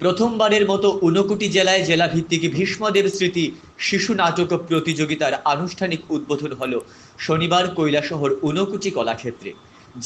প্রথমবারের মতো 59 জেলায় জেলাভিত্তিক ভীষ্মদেব স্মৃতি শিশু নাটক প্রতিযোগিতার আনুষ্ঠানিক উদ্বোধন হলো শনিবার কৈলাসহর 59 কলাক্ষেত্রে।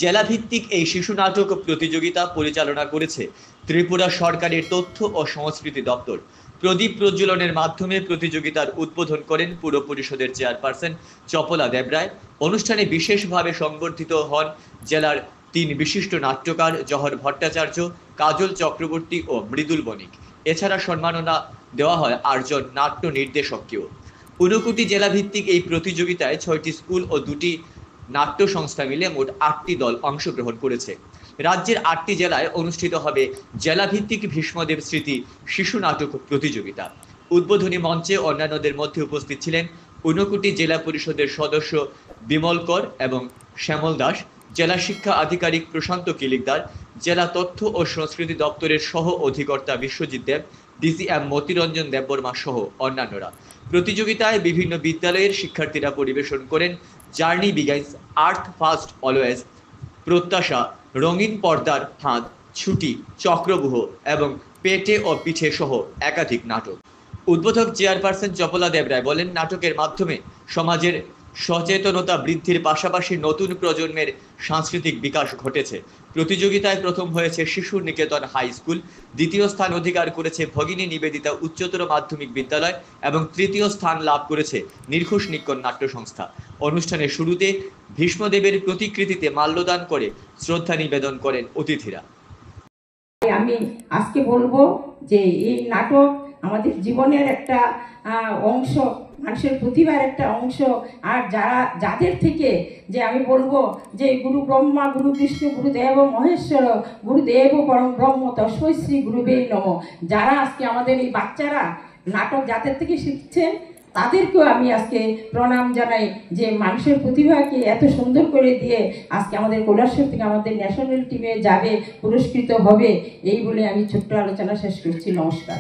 জেলাভিত্তিক এই শিশু নাটক প্রতিযোগিতা পরিচালনা করেছে ত্রিপুরা সরকারের তথ্য ও সংস্কৃতি দপ্তর। প্রদীপ প্রজ্বলনের মাধ্যমে প্রতিযোগিতার উদ্বোধন করেন পুর পরিষদের চেয়ারপারসন চপলা দেবরায়। অনুষ্ঠানে বিশেষভাবে সংবর্ধিত হন জেলার 3 বিশিষ্ট নাট্যকার জহর ভট্টাচার্য, কাজল চক্রবর্তী ও মৃদুল বণিক। এছাড়া সম্মাননা দেওয়া হয় 8 জন নাট্য নির্দেশককেও। 59 জেলাভিত্তিক এই প্রতিযোগিতায় 6টি স্কুল ও 2টি নাট্য সংস্থা মিলে মোট 8টি দল অংশগ্রহণ করেছে। রাজ্যের 8টি জেলায় অনুষ্ঠিত হবে জেলাভিত্তিক ভীষ্মদেব স্মৃতি শিশু নাটক প্রতিযোগিতা। উদ্বোধনী মঞ্চে অন্যান্যদের মধ্যে উপস্থিত ছিলেন 59 জেলা পরিষদের সদস্য বিমল কর এবং শ্যামল দাস, জেলা শিক্ষা আধিকারিক প্রশান্ত কিলিকদার, জেলা তথ্য ও সংস্কৃতি দপ্তরের সহ অধিকর্তা বিশ্বজিৎ দেব, ডিসিএম মতিরঞ্জন দেববর্মা সহ অন্যান্যরা। প্রতিযোগিতায় বিভিন্ন বিদ্যালয়ের শিক্ষার্থীরা পরিবেশন করেন জার্নি বিগাইন্স, আর্থ ফার্স্ট অলওয়েজ, প্রত্যাশা, রঙিন পর্দার ফাঁদ, ছুটি, চক্রব্যূহ এবং পেটে ও পিঠে সহ একাধিক নাটক। উদ্বোধক চেয়ারপারসন চপলা দেবরায় বলেন, নাটকের মাধ্যমে সমাজের সচেতনতা বৃদ্ধির পাশাপাশি নতুন প্রজন্মের সাংস্কৃতিক বিকাশ ঘটেছে। প্রতিযোগিতায় প্রথম হয়েছে শিশু নিকেতন হাই স্কুল, দ্বিতীয় স্থান অধিকার করেছে ভগিনী নিবেদিতা উচ্চতর মাধ্যমিক বিদ্যালয় এবং তৃতীয় স্থান লাভ করেছে নির্ঘোষ নিক্কন নাট্য সংস্থা। অনুষ্ঠানের শুরুতে ভীষ্মদেবের প্রতিকৃতিতে মাল্যদান করে শ্রদ্ধা নিবেদন করেন অতিথিরা। আমি আজকে বলবো যে এই নাটক আমাদের জীবনের একটা অংশ, মানুষের প্রতিভার একটা অংশ। আর যাদের থেকে যে আমি বলবো যে গুরু ব্রহ্মা, গুরু বিষ্ণু, গুরুদেব মহেশ্বর, গুরুদেব পরম ব্রহ্ম তস্मै শ্রী গুরুবে নমঃ, যারা আজকে আমাদের এই বাচ্চারা নাটক যাদের থেকে শিখছেন তাদেরকেও আমি আজকে প্রণাম জানাই যে মানুষের প্রতিভাকে এত সুন্দর করে দিয়ে আজকে আমাদের কৈলাসহর থেকে আমাদের ন্যাশনাল টিমে যাবে, পুরস্কৃত হবে। এই বলে আমি ছোট্ট আলোচনা শেষ করছি। নমস্কার।